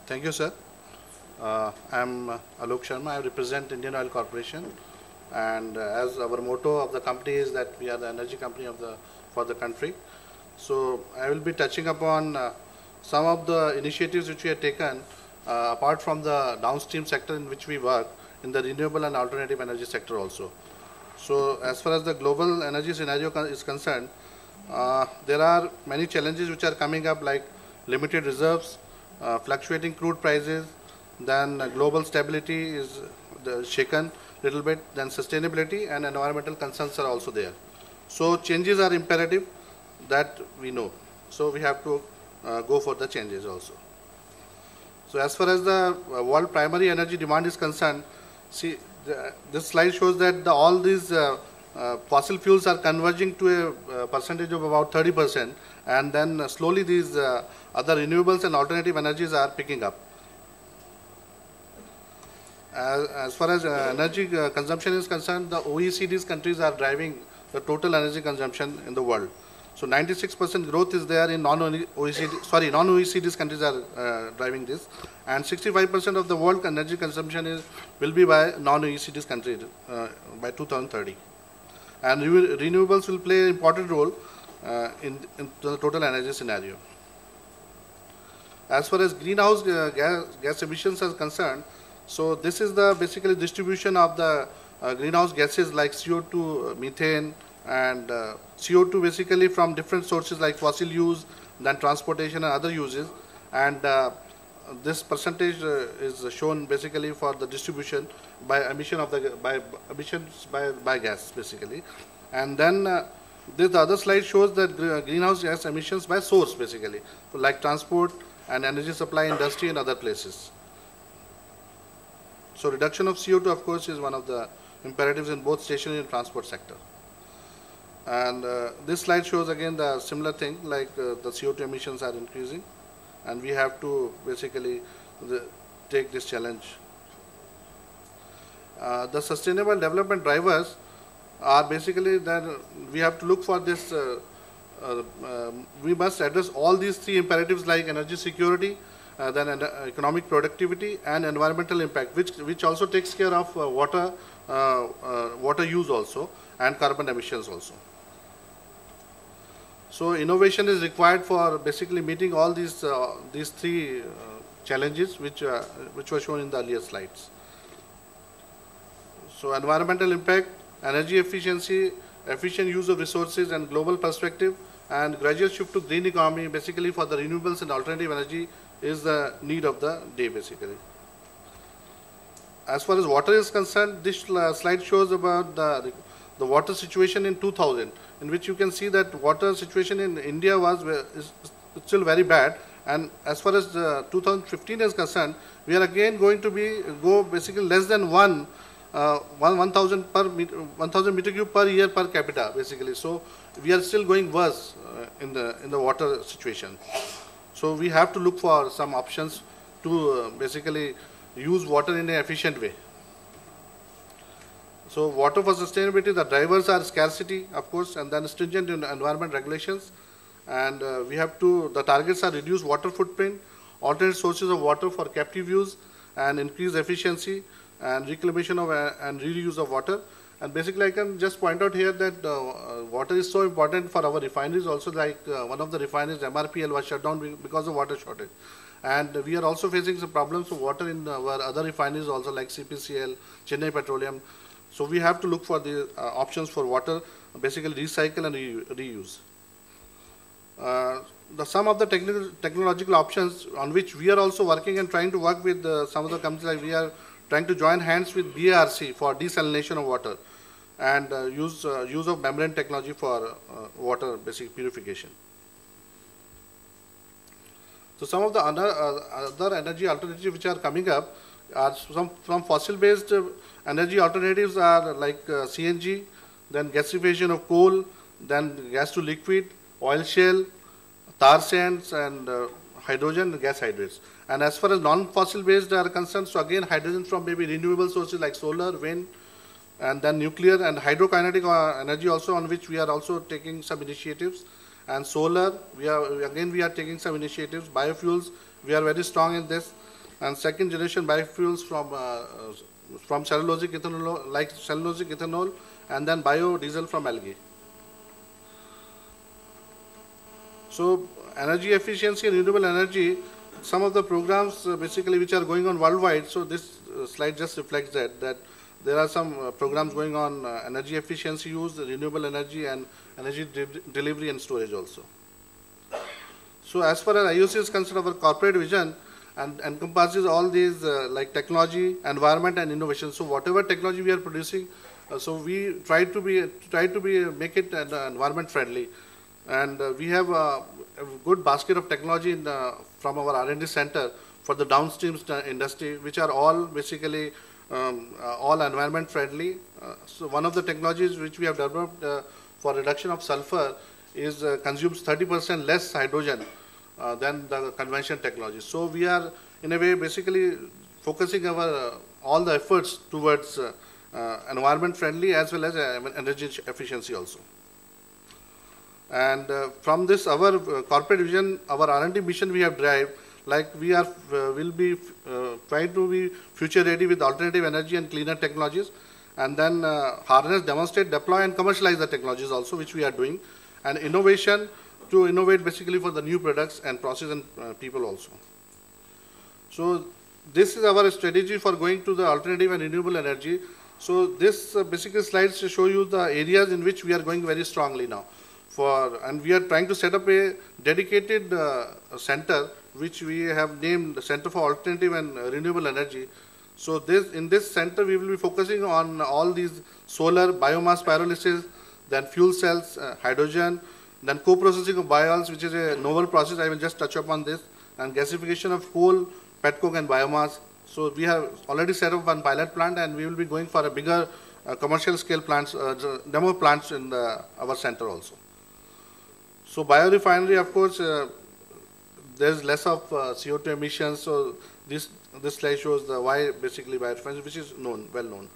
Thank you, sir. I'm Alok Sharma. I represent Indian Oil Corporation, and as our motto of the company is that we are the energy company of the for the country. So I will be touching upon some of the initiatives which we have taken apart from the downstream sector in which we work in the renewable and alternative energy sector also. So as far as the global energy scenario is concerned, there are many challenges which are coming up like limited reserves, fluctuating crude prices, then global stability is shaken little bit, then sustainability and environmental concerns are also there. So changes are imperative, that we know. So we have to go for the changes also. So as far as the world primary energy demand is concerned, see this slide shows that all these fossil fuels are converging to a percentage of about 30%, and then slowly these other renewables and alternative energies are picking up. As far as energy consumption is concerned, the OECD's countries are driving the total energy consumption in the world. So 96% growth is there in non-OECD's countries are driving this, and 65% of the world energy consumption will be by non-OECD's countries by 2030. And renewables will play an important role in the total energy scenario. As far as greenhouse gas emissions are concerned, so this is the basically distribution of the greenhouse gases like CO2, methane, and CO2 basically from different sources like fossil use, then transportation and other uses, and this percentage is shown basically for the distribution by emission of the emissions by gas basically, and then this the other slide shows that greenhouse gas emissions by source basically, so like transport and energy supply, industry and other places. So reduction of CO2 of course is one of the imperatives in both stationary and transport sector. And this slide shows again the similar thing, like the CO2 emissions are increasing and we have to basically take this challenge. The sustainable development drivers are basically that we have to look for this, we must address all these three imperatives like energy security, then economic productivity and environmental impact, which also takes care of water use also and carbon emissions also. So innovation is required for basically meeting all these three challenges which were shown in the earlier slides. So environmental impact, energy efficiency, efficient use of resources and global perspective, and gradual shift to green economy basically for the renewables and alternative energy is the need of the day basically. As far as water is concerned, this slide shows about the water situation in 2000, in which you can see that water situation in India is still very bad, and as far as 2015 is concerned, we are again going to go basically less than 1,000 meter cube per year per capita basically. So we are still going worse in the water situation. So we have to look for some options to basically use water in an efficient way. So water for sustainability, the drivers are scarcity, of course, and then stringent environment regulations. And the targets are reduce water footprint, alternate sources of water for captive use, and increase efficiency and reclamation of and reuse of water. And basically, I can just point out here that water is so important for our refineries also, like one of the refineries, MRPL, was shut down because of water shortage. And we are also facing some problems of water in our other refineries also, like CPCL, Chennai Petroleum. So we have to look for the options for water, basically recycle and reuse. Some of the technological options on which we are also working and trying to work with some of the companies, like we are trying to join hands with BARC for desalination of water and use of membrane technology for water basic purification. So some of the other energy alternatives which are coming up are from fossil-based energy alternatives are like CNG, then gasification of coal, then gas to liquid, oil shale, tar sands, and hydrogen gas hydrates. And as far as non-fossil based are concerned, so again hydrogen from maybe renewable sources like solar, wind, and then nuclear and hydrokinetic energy also, on which we are also taking some initiatives. And solar, we are taking some initiatives. Biofuels, we are very strong in this. And second generation biofuels from cellulosic ethanol, like cellulosic ethanol, and then biodiesel from algae. So energy efficiency and renewable energy, some of the programs basically which are going on worldwide. So this slide just reflects that there are some programs going on energy efficiency use, renewable energy, and energy delivery and storage also. So as far as IOC is concerned, our corporate vision and encompasses all these like technology, environment, and innovation. So whatever technology we are producing, so we try to make it environment friendly. And we have a good basket of technology from our R&D center for the downstream industry, which are all basically all environment friendly. So one of the technologies which we have developed for reduction of sulfur is consumes 30% less hydrogen than the conventional technology. So we are in a way basically focusing our all the efforts towards environment friendly as well as energy efficiency also. And from this, our corporate vision, our R&D mission we have derived, like we are will be trying to be future ready with alternative energy and cleaner technologies, and then harness, demonstrate, deploy, and commercialize the technologies also, which we are doing, and innovation to innovate basically for the new products and process and people also. So this is our strategy for going to the alternative and renewable energy. So this basically slides to show you the areas in which we are going very strongly now. And we are trying to set up a dedicated center which we have named the Center for Alternative and Renewable Energy. So in this center we will be focusing on all these solar, biomass pyrolysis, then fuel cells, hydrogen, then co-processing of bioils, which is a novel process. I will just touch upon this, and gasification of coal, petcoke, and biomass. So we have already set up one pilot plant, and we will be going for a bigger commercial scale plants, demo plants in our center also. So biorefinery, of course, there is less of CO2 emissions. So this slide shows the why basically biorefinery, which is well known.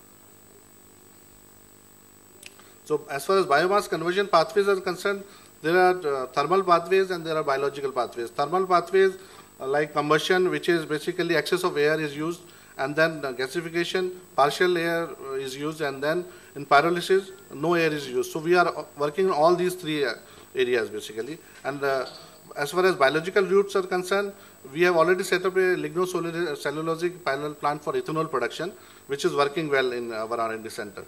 So as far as biomass conversion pathways are concerned, there are thermal pathways and there are biological pathways. Thermal pathways like combustion, which is basically excess of air is used, and then gasification, partial air is used, and then in pyrolysis, no air is used. So we are working on all these three areas basically. And as far as biological routes are concerned, we have already set up a lignocellulosic pilot plant for ethanol production, which is working well in our R&D center.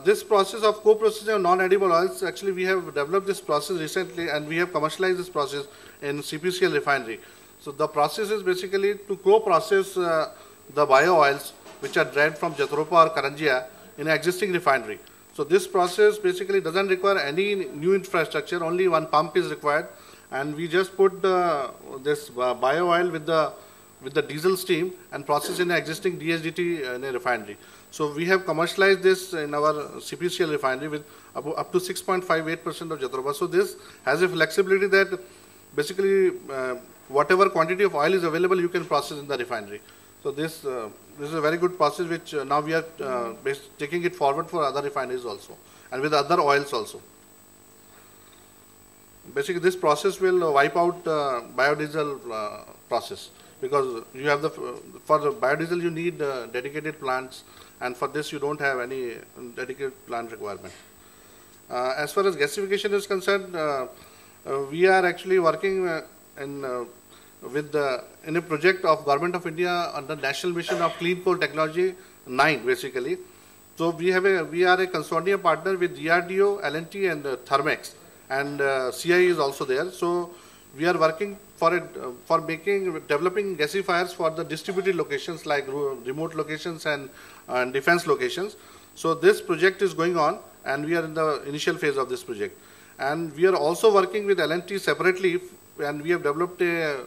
This process of co-processing of non-edible oils, actually we have developed this process recently, and we have commercialized this process in CPCL refinery. So the process is basically to co-process the bio oils which are derived from Jatropha or Karanjia in an existing refinery. So this process basically doesn't require any new infrastructure, only one pump is required, and we just put this bio oil with the diesel steam and process in an existing DSDT in a refinery. So we have commercialized this in our CPCL refinery with up to 6.58% of Jatropha. So this has a flexibility that basically whatever quantity of oil is available, you can process in the refinery. So this is a very good process which now we are taking it forward for other refineries also and with other oils also. Basically this process will wipe out biodiesel process, because you have for the biodiesel you need dedicated plants, and for this you don't have any dedicated plant requirement. As far as gasification is concerned, we are actually working in a project of Government of India under National Mission of Clean Coal Technology 9 basically. So we are a consortium partner with DRDO, L&T, and Thermex, and CIE is also there. So we are working for developing gasifiers for the distributed locations like remote locations and defense locations. So this project is going on, and we are in the initial phase of this project. And we are also working with L&T separately, and we have developed a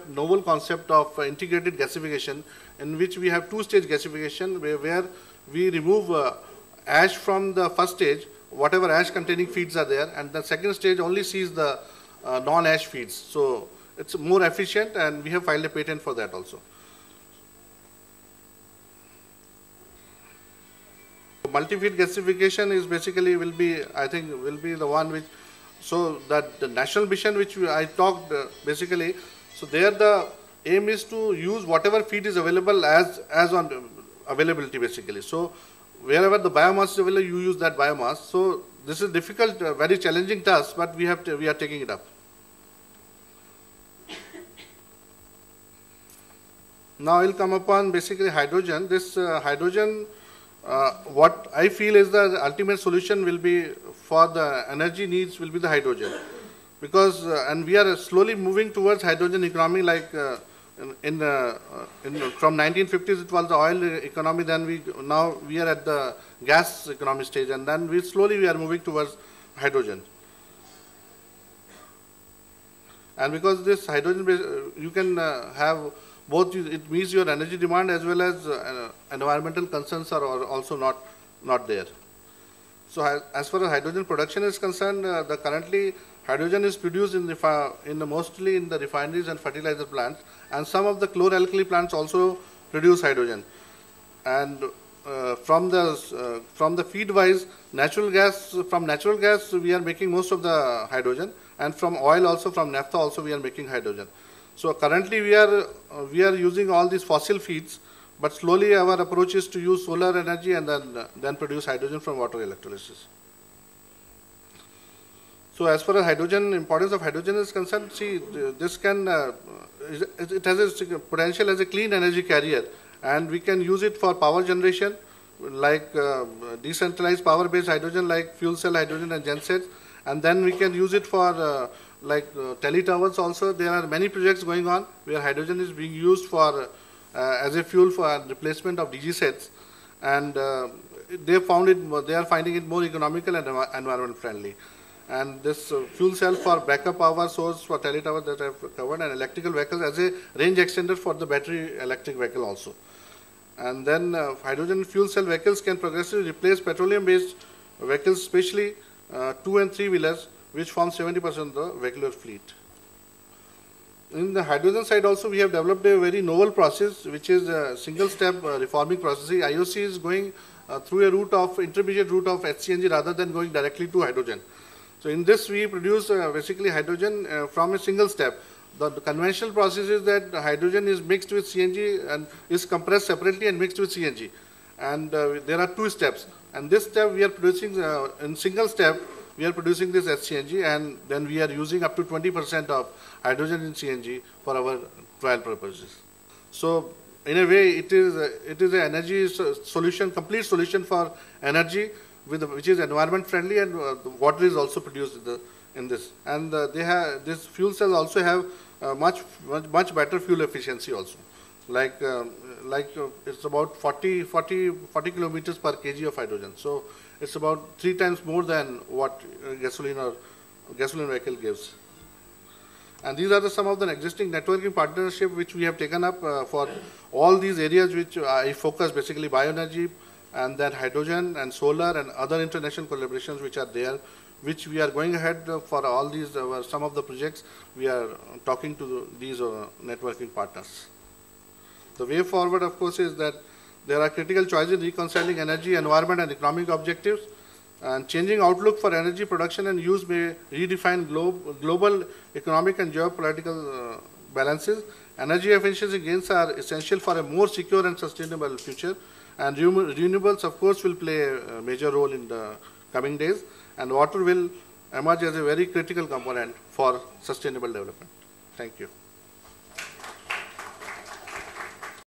novel concept of integrated gasification, in which we have two-stage gasification where we remove ash from the first stage, whatever ash containing feeds are there, and the second stage only sees the non-ash feeds. So it's more efficient, and we have filed a patent for that also. multi-feed gasification is basically will be, I think, will be the one which, so that the national mission which I talked basically, so there the aim is to use whatever feed is available as on availability basically. So wherever the biomass is available, you use that biomass. So this is difficult, very challenging task, but we are taking it up. Now I will come upon basically hydrogen. This hydrogen, what I feel is the ultimate solution will be for the energy needs will be the hydrogen, because and we are slowly moving towards hydrogen economy. Like from 1950s it was the oil economy, then now we are at the gas economy stage, and then we are moving towards hydrogen. And because this hydrogen, you can have both, it meets your energy demand as well as environmental concerns are also not there. So as far as hydrogen production is concerned, the currently hydrogen is produced mostly in the refineries and fertilizer plants, and some of the chlor-alkali plants also produce hydrogen. And from the feed wise, from natural gas we are making most of the hydrogen, and from oil also, from naphtha also we are making hydrogen. So currently we are using all these fossil feeds, but slowly our approach is to use solar energy and then produce hydrogen from water electrolysis. So as far as hydrogen, importance of hydrogen is concerned, see, this can, it has a potential as a clean energy carrier, and we can use it for power generation, like decentralized power based hydrogen like fuel cell hydrogen and gensets, and then we can use it for teletowers also. There are many projects going on where hydrogen is being used for as a fuel for replacement of DG sets, and they are finding it more economical and environment friendly. And this fuel cell for backup power source for teletowers that I have covered, and electrical vehicles as a range extender for the battery electric vehicle also. And then hydrogen fuel cell vehicles can progressively replace petroleum based vehicles, especially 2 and 3 wheelers, which form 70% of the vehicular fleet. In the hydrogen side also, we have developed a very novel process, which is a single step reforming process. IOC is going through a intermediate route of HCNG rather than going directly to hydrogen. So in this we produce basically hydrogen from a single step. The conventional process is that hydrogen is mixed with CNG and is compressed separately and mixed with CNG. And there are 2 steps. And this step we are producing in single step, we are producing this HCNG, and then we are using up to 20% of hydrogen in CNG for our trial purposes. So in a way, it is an energy solution, complete solution for energy, which is environment friendly, and water is also produced in this. And this fuel cells also have much better fuel efficiency also. Like it's about 40 kilometers per kg of hydrogen. So it's about 3 times more than what gasoline vehicle gives. And these are some of the existing networking partnership which we have taken up for all these areas which I focus, basically bioenergy, and then hydrogen and solar and other international collaborations which are there, which we are going ahead for all these, some of the projects we are talking to these networking partners. The way forward, of course, is that there are critical choices reconciling energy, environment and economic objectives, and changing outlook for energy production and use may redefine global economic and geopolitical balances. Energy efficiency gains are essential for a more secure and sustainable future, and renewables, of course, will play a major role in the coming days, and water will emerge as a very critical component for sustainable development. Thank you.